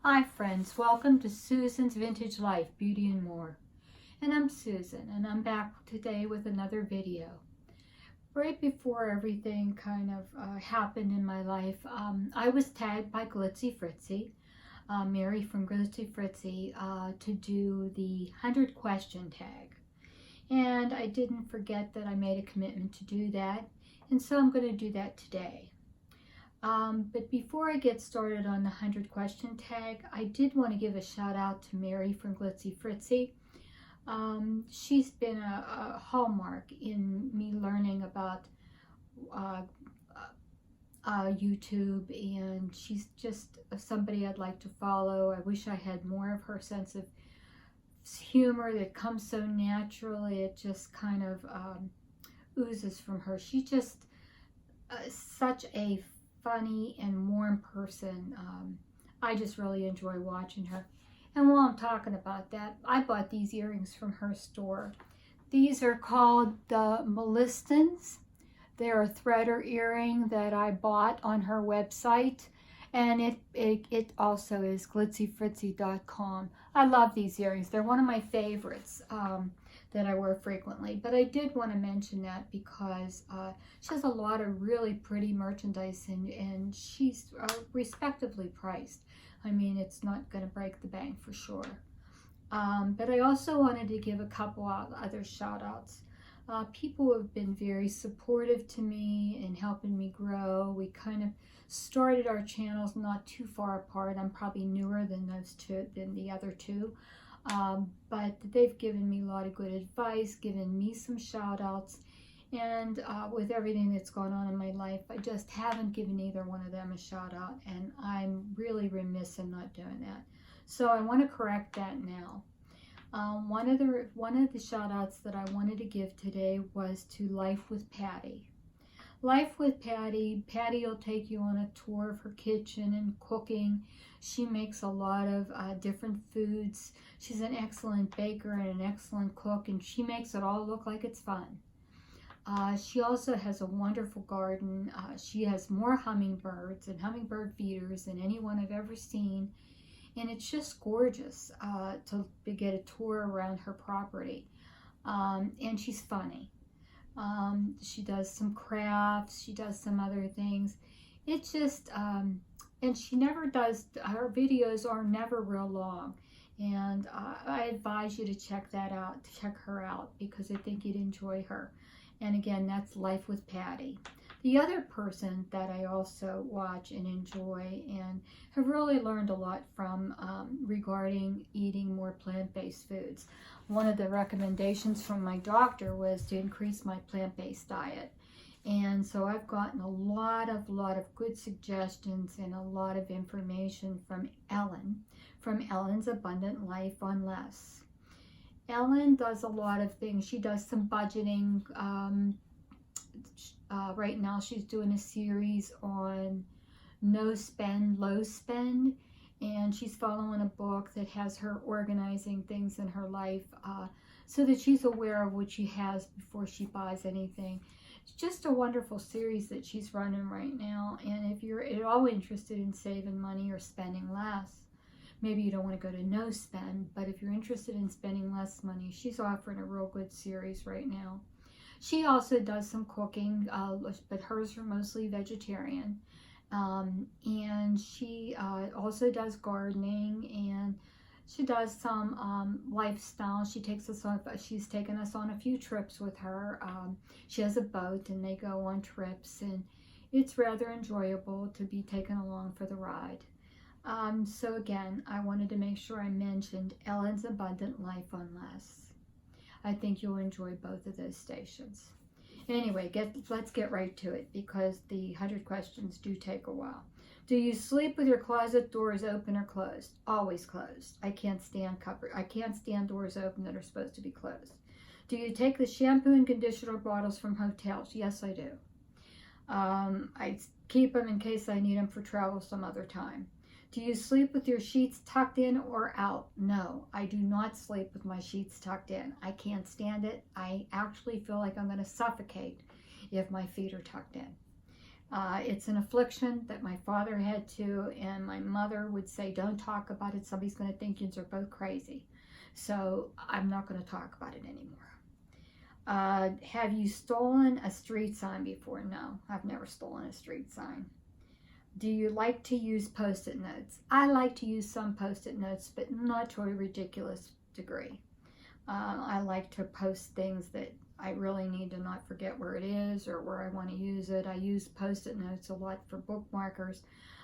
Hi friends, welcome to Susan's Vintage Life, Beauty and More. And I'm Susan, and I'm back today with another video. Right before everything kind of happened in my life, I was tagged by Glitzy Fritzy, Mary from Glitzy Fritzy, to do the 100 question tag. And I didn't forget that I made a commitment to do that, and so I'm going to do that today. But before I get started on the 100 question tag, I did want to give a shout out to Mary from Glitzy Fritzy. She's been a hallmark in me learning about uh, YouTube, and she's just somebody I'd like to follow. I wish I had more of her sense of humor that comes so naturally. It just kind of oozes from her. She's just such a funny and warm person. I just really enjoy watching her. And while I'm talking about that, I bought these earrings from her store. These are called the Melistons. They're a threader earring that I bought on her website, and it also is glitzyfritzy.com. I love these earrings. They're one of my favorites that I wear frequently. But I did want to mention that because she has a lot of really pretty merchandise, and she's respectively priced. I mean, it's not going to break the bank for sure. But I also wanted to give a couple other shout outs. People who have been very supportive to me and helping me grow. We kind of started our channels not too far apart. I'm probably newer than the other two. But they've given me a lot of good advice, given me some shout outs, and with everything that's gone on in my life, I just haven't given either one of them a shout out, and I'm really remiss in not doing that. So I want to correct that now. One of the shout outs that I wanted to give today was to Life with Patti. Life with Patti. Patti will take you on a tour of her kitchen and cooking. She makes a lot of different foods. She's an excellent baker and an excellent cook, and she makes it all look like it's fun. She also has a wonderful garden. She has more hummingbirds and hummingbird feeders than anyone I've ever seen. And it's just gorgeous to get a tour around her property. And she's funny. She does some crafts, she does some other things. It's just, and she never does, her videos are never real long. And I advise you to check that out, check her out, because I think you'd enjoy her. And again, that's Life with Patti. The other person that I also watch and enjoy and have really learned a lot from regarding eating more plant-based foods. One of the recommendations from my doctor was to increase my plant-based diet. And so I've gotten a lot of good suggestions and a lot of information from Ellen's Abundant Life on Less. Ellen does a lot of things. She does some budgeting. Right now she's doing a series on no spend, low spend, and she's following a book that has her organizing things in her life so that she's aware of what she has before she buys anything. It's just a wonderful series that she's running right now, and if you're at all interested in saving money or spending less, maybe you don't want to go to no spend, but if you're interested in spending less money, she's offering a real good series right now. She also does some cooking, but hers are mostly vegetarian. And she also does gardening, and she does some lifestyle. She's taken us on a few trips with her. She has a boat, and they go on trips, and it's rather enjoyable to be taken along for the ride. So again, I wanted to make sure I mentioned Ellen's Abundant Life on Less. I think you'll enjoy both of those stations. Anyway, let's get right to it, because the 100 questions do take a while. Do you sleep with your closet doors open or closed? Always closed. I can't stand doors open that are supposed to be closed. Do you take the shampoo and conditioner bottles from hotels? Yes, I do. I keep them in case I need them for travel some other time. Do you sleep with your sheets tucked in or out? No, I do not sleep with my sheets tucked in. I can't stand it. I actually feel like I'm going to suffocate if my feet are tucked in. It's an affliction that my father had to, and my mother would say, don't talk about it. Somebody's going to think you're both crazy. So I'm not going to talk about it anymore. Have you stolen a street sign before? No, I've never stolen a street sign. Do you like to use Post-it notes? I like to use some Post-it notes, but not to a ridiculous degree. I like to post things that I really need to not forget where it is or where I want to use it. I use Post-it notes a lot for bookmarkers,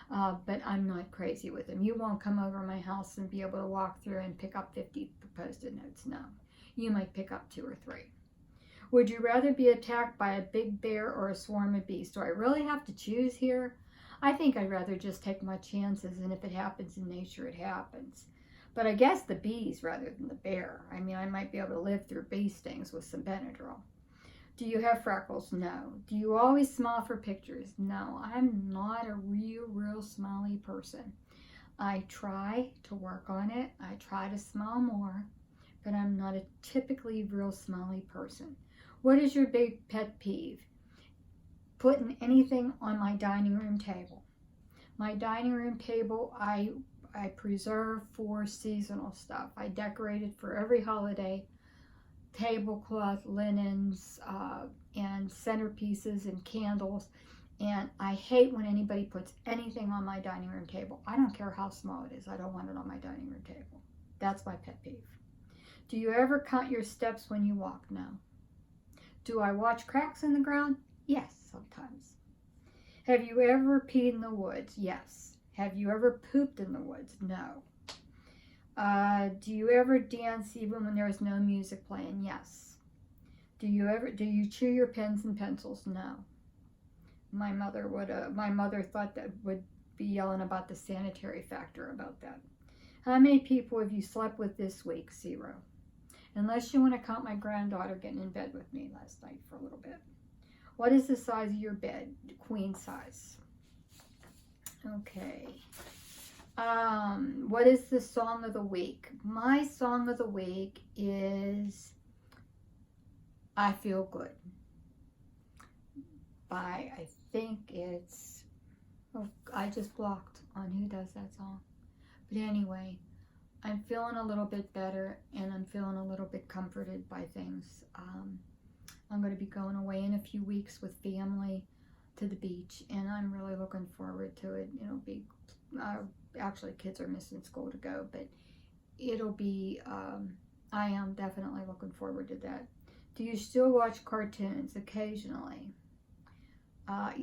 but I'm not crazy with them. You won't come over my house and be able to walk through and pick up 50 Post-it notes. No, you might pick up 2 or 3. Would you rather be attacked by a big bear or a swarm of bees? Do I really have to choose here? I think I'd rather just take my chances, and if it happens in nature, it happens. But I guess the bees rather than the bear. I mean, I might be able to live through bee stings with some Benadryl. Do you have freckles? No. Do you always smile for pictures? No. I'm not a real smiley person. I try to work on it. I try to smile more, but I'm not a typically real smiley person. What is your big pet peeve? Putting anything on my dining room table. My dining room table, I preserve for seasonal stuff. I decorate it for every holiday. Tablecloth, linens, and centerpieces and candles. And I hate when anybody puts anything on my dining room table. I don't care how small it is. I don't want it on my dining room table. That's my pet peeve. Do you ever count your steps when you walk? No. Do I watch cracks in the ground? Yes, sometimes. Have you ever peed in the woods? Yes. Have you ever pooped in the woods? No. Do you ever dance even when there's no music playing? Yes. Do you chew your pens and pencils? No. My mother thought that would be yelling about the sanitary factor about that. How many people have you slept with this week? 0. Unless you want to count my granddaughter getting in bed with me last night for a little bit. What is the size of your bed? Queen size. Okay. What is the song of the week? My song of the week is I Feel Good by, I think it's, oh, I just blocked on who does that song. But anyway, I'm feeling a little bit better, and I'm feeling a little bit comforted by things. I'm going to be going away in a few weeks with family to the beach, and I'm really looking forward to it. It'll be, actually kids are missing school to go, but it'll be, I am definitely looking forward to that. Do you still watch cartoons occasionally?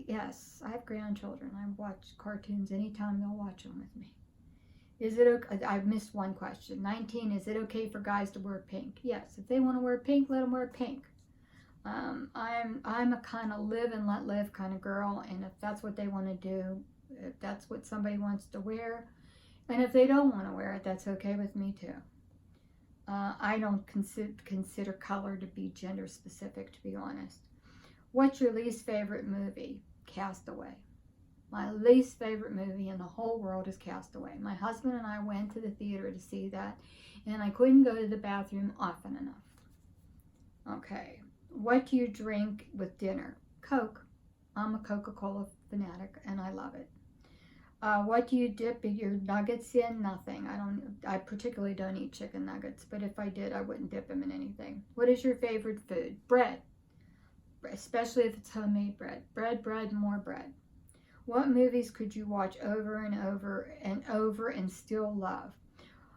Yes, I have grandchildren. I watch cartoons anytime they'll watch them with me. Is it okay? I've missed one question. 19, is it okay for guys to wear pink? Yes, if they want to wear pink, let them wear pink. I'm a kind of live and let live kind of girl, and if that's what they want to do, if that's what somebody wants to wear, and if they don't want to wear it, that's okay with me too. I don't consider color to be gender specific, to be honest. What's your least favorite movie? Castaway. My least favorite movie in the whole world is Castaway. My husband and I went to the theater to see that, and I couldn't go to the bathroom often enough. Okay. What do you drink with dinner? Coke. I'm a Coca-Cola fanatic, and I love it. What do you dip your nuggets in? Nothing. I particularly don't eat chicken nuggets, but if I did, I wouldn't dip them in anything. What is your favorite food? Bread. Especially if it's homemade bread. Bread, more bread. What movies could you watch over and over and over and still love?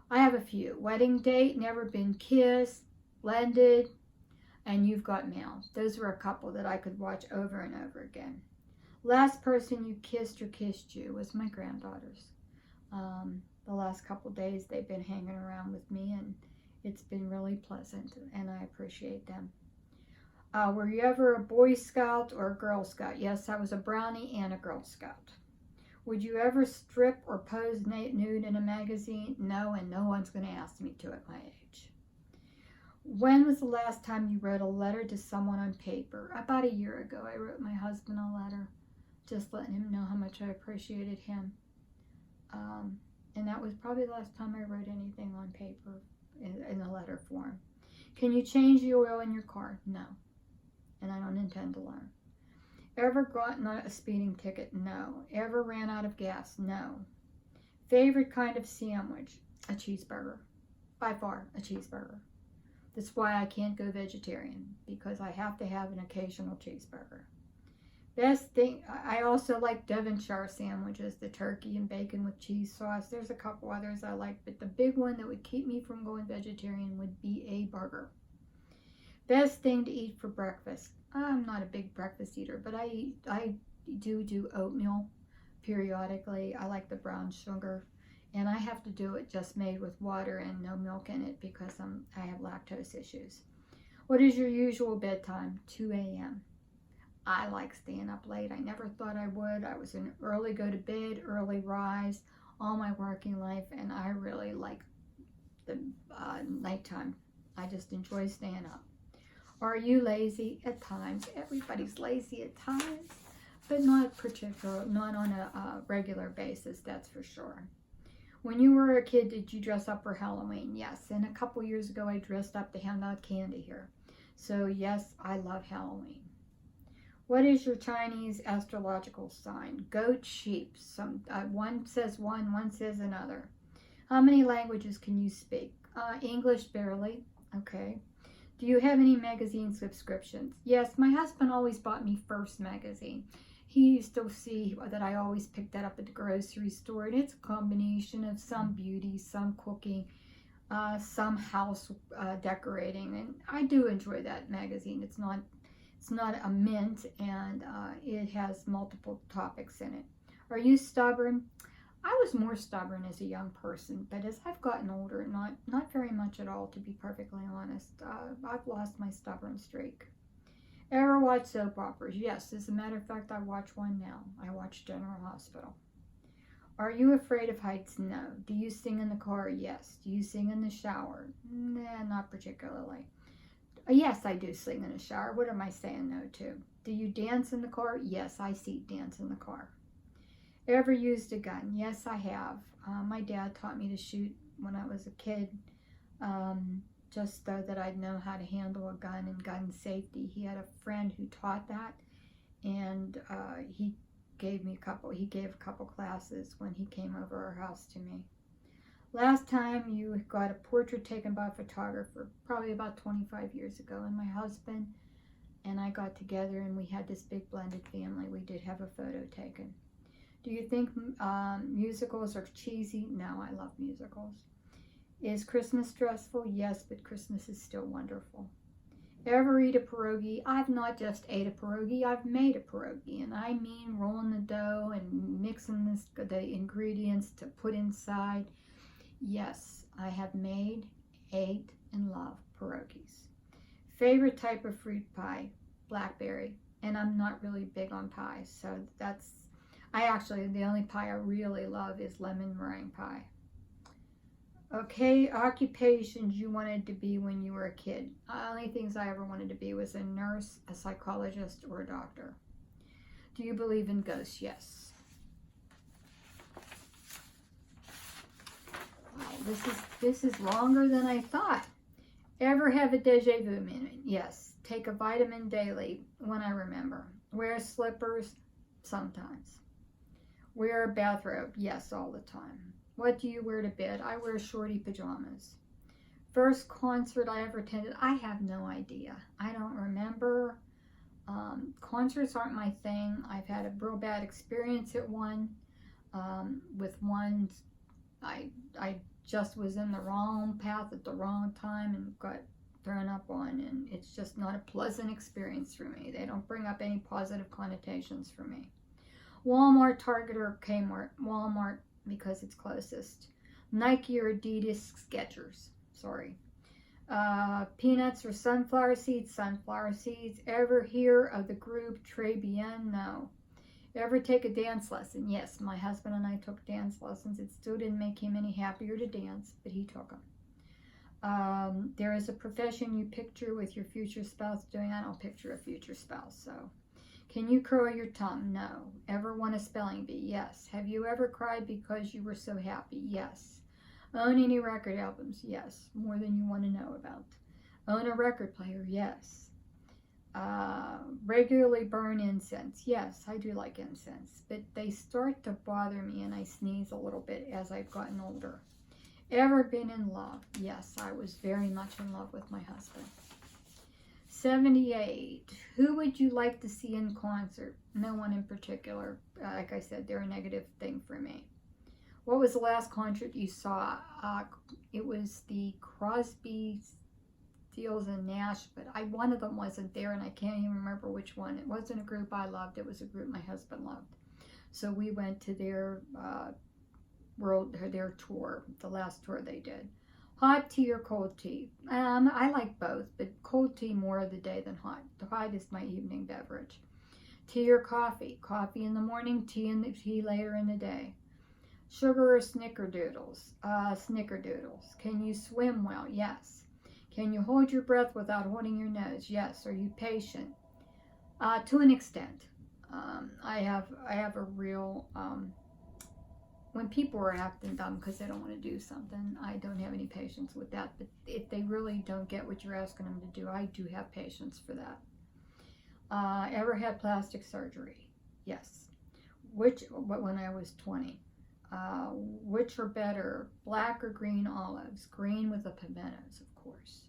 I have a few. Wedding Date, Never Been Kissed, Blended, and You've Got Mail. Those were a couple that I could watch over and over again. Last person you kissed or kissed you was my granddaughters. The last couple days they've been hanging around with me, and it's been really pleasant, and I appreciate them. Were you ever a Boy Scout or a Girl Scout? Yes, I was a Brownie and a Girl Scout. Would you ever strip or pose nude in a magazine? No, and no one's going to ask me to at my age. When was the last time you wrote a letter to someone on paper? About a year ago, I wrote my husband a letter, just letting him know how much I appreciated him. And that was probably the last time I wrote anything on paper in a letter form. Can you change the oil in your car? No. And I don't intend to learn. Ever gotten a speeding ticket? No. Ever ran out of gas? No. Favorite kind of sandwich? A cheeseburger. By far, a cheeseburger. That's why I can't go vegetarian, because I have to have an occasional cheeseburger. Best thing, I also like Devonshire sandwiches, the turkey and bacon with cheese sauce. There's a couple others I like, but the big one that would keep me from going vegetarian would be a burger. Best thing to eat for breakfast. I'm not a big breakfast eater, but I do oatmeal periodically. I like the brown sugar, and I have to do it just made with water and no milk in it because I have lactose issues. What is your usual bedtime? 2 a.m. I like staying up late. I never thought I would. I was an early go to bed, early rise all my working life, and I really like the nighttime. I just enjoy staying up. Are you lazy? At times. Everybody's lazy at times, but not on a regular basis, that's for sure. When you were a kid, did you dress up for Halloween? Yes, and a couple years ago I dressed up to hand out candy here. So yes, I love Halloween. What is your Chinese astrological sign? Goat, sheep. One says one says another. How many languages can you speak? English, barely. Okay. Do you have any magazine subscriptions? Yes, my husband always bought me First magazine. He used to see that I always picked that up at the grocery store. And it's a combination of some beauty, some cooking, some house decorating. And I do enjoy that magazine. It's not a mint, and it has multiple topics in it. Are you stubborn? I was more stubborn as a young person, but as I've gotten older, not very much at all, to be perfectly honest. I've lost my stubborn streak. Ever watch soap operas? Yes, as a matter of fact, I watch one now. I watch General Hospital. Are you afraid of heights? No. Do you sing in the car? Yes. Do you sing in the shower? Nah, not particularly. Yes, I do sing in the shower. What am I saying no to? Do you dance in the car? Yes, I dance in the car. Ever used a gun? Yes, I have. My dad taught me to shoot when I was a kid, just so that I'd know how to handle a gun and gun safety. He had a friend who taught that, and he gave a couple classes when he came over our house to me. Last time you got a portrait taken by a photographer, probably about 25 years ago, and my husband and I got together and we had this big blended family. We did have a photo taken. Do you think musicals are cheesy? No, I love musicals. Is Christmas stressful? Yes, but Christmas is still wonderful. Ever eat a pierogi? I've not just ate a pierogi, I've made a pierogi, and I mean rolling the dough and mixing the ingredients to put inside. Yes, I have made, ate, and love pierogies. Favorite type of fruit pie? Blackberry. And I'm not really big on pie, so the only pie I really love is lemon meringue pie. Okay, occupations you wanted to be when you were a kid. The only things I ever wanted to be was a nurse, a psychologist, or a doctor. Do you believe in ghosts? Yes. Wow, this is longer than I thought. Ever have a deja vu moment? Yes. Take a vitamin daily when I remember. Wear slippers? Sometimes. Wear a bathrobe? Yes, all the time. What do you wear to bed? I wear shorty pajamas. First concert I ever attended? I have no idea. I don't remember. Concerts aren't my thing. I've had a real bad experience at one. With one, I just was in the wrong path at the wrong time and got thrown up on, and it's just not a pleasant experience for me. They don't bring up any positive connotations for me. Walmart, Target, or Kmart? Walmart, because it's closest. Nike or Adidas? Skechers. Sorry. Peanuts or sunflower seeds? Sunflower seeds. Ever hear of the group Très Bien? No. Ever take a dance lesson? Yes, my husband and I took dance lessons. It still didn't make him any happier to dance, but he took them. There is a profession you picture with your future spouse doing. I don't picture a future spouse, so. Can you curl your tongue? No. Ever won a spelling bee? Yes. Have you ever cried because you were so happy? Yes. Own any record albums? Yes. More than you want to know about. Own a record player? Yes. Regularly burn incense. Yes, I do like incense, but they start to bother me and I sneeze a little bit as I've gotten older. Ever been in love? Yes, I was very much in love with my husband. 78. Who would you like to see in concert? No one in particular. Like I said, they're a negative thing for me. What was the last concert you saw? It was the Crosby, Stills and Nash, but one of them wasn't there, and I can't even remember which one. It wasn't a group I loved. It was a group my husband loved. So we went to their their tour, the last tour they did. Hot tea or cold tea? I like both, but cold tea more of the day than hot. The hot is my evening beverage. Tea or coffee? Coffee in the morning, tea later in the day. Sugar or snickerdoodles? Snickerdoodles. Can you swim well? Yes. Can you hold your breath without holding your nose? Yes. Are you patient? To an extent. I have a real, when people are acting dumb because they don't want to do something, I don't have any patience with that. But if they really don't get what you're asking them to do, I do have patience for that. Ever had plastic surgery? Yes. When I was 20. Which are better, black or green olives? Green with the pimentos, of course.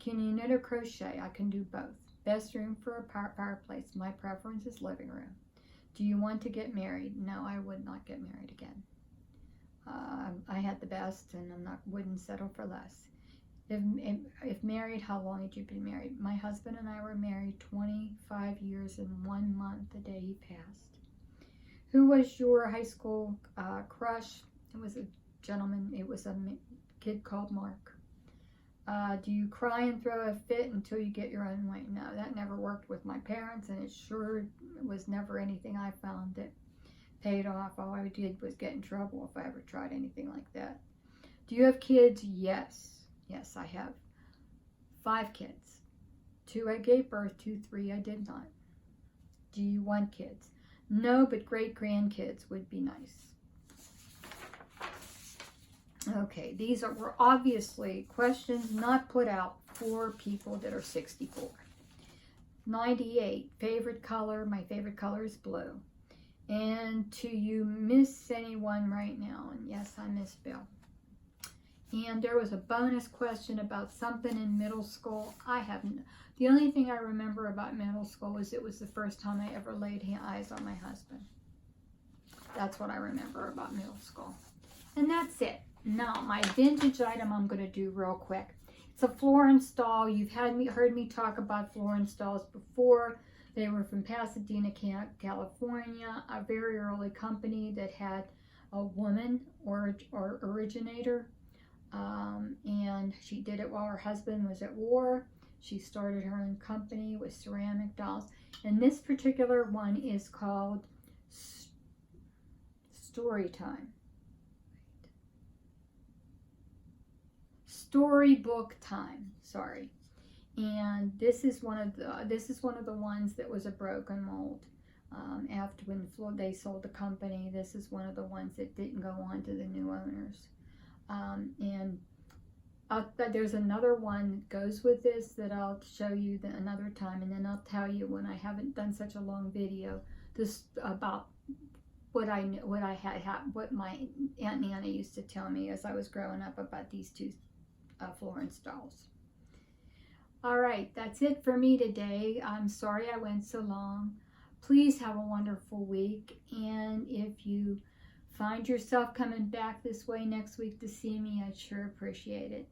Can you knit or crochet? I can do both. Best room for a fireplace? My preference is living room. Do you want to get married? No, I would not get married again. I had the best, and wouldn't settle for less. If married, how long had you been married? My husband and I were married 25 years and 1 month the day he passed. Who was your high school crush? It was a gentleman. It was a kid called Mark. Do you cry and throw a fit until you get your own way? No, that never worked with my parents, and it sure was never anything I found that paid off. All I did was get in trouble if I ever tried anything like that. Do you have kids? Yes. Yes, I have 5 kids. 2 I gave birth to, 3 I did not. Do you want kids? No, but great-grandkids would be nice. Okay, these were obviously questions not put out for people that are 64. 98, favorite color. My favorite color is blue. And do you miss anyone right now? And yes, I miss Bill. And there was a bonus question about something in middle school. The only thing I remember about middle school was it was the first time I ever laid eyes on my husband. That's what I remember about middle school. And that's it. Now, my vintage item I'm going to do real quick. It's a floor install. You've heard me talk about floor installs before. They were from Pasadena, California, a very early company that had a woman or originator. And she did it while her husband was at war. She started her own company with ceramic dolls. And this particular one is called Storytime. Storybook Time, sorry. And this is one of the ones that was a broken mold. After when they sold the company, this is one of the ones that didn't go on to the new owners. And there's another one that goes with this that I'll show you another time, and then I'll tell you when I haven't done such a long video about what my Aunt Nana used to tell me as I was growing up about these 2 floor installs. All right, that's it for me today. I'm sorry I went so long. Please have a wonderful week, and if you find yourself coming back this way next week to see me, I'd sure appreciate it.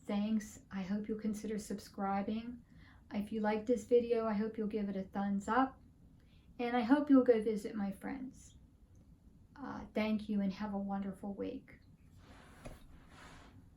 Thanks. I hope you'll consider subscribing. If you like this video, I hope you'll give it a thumbs up, and I hope you'll go visit my friends. Thank you, and have a wonderful week.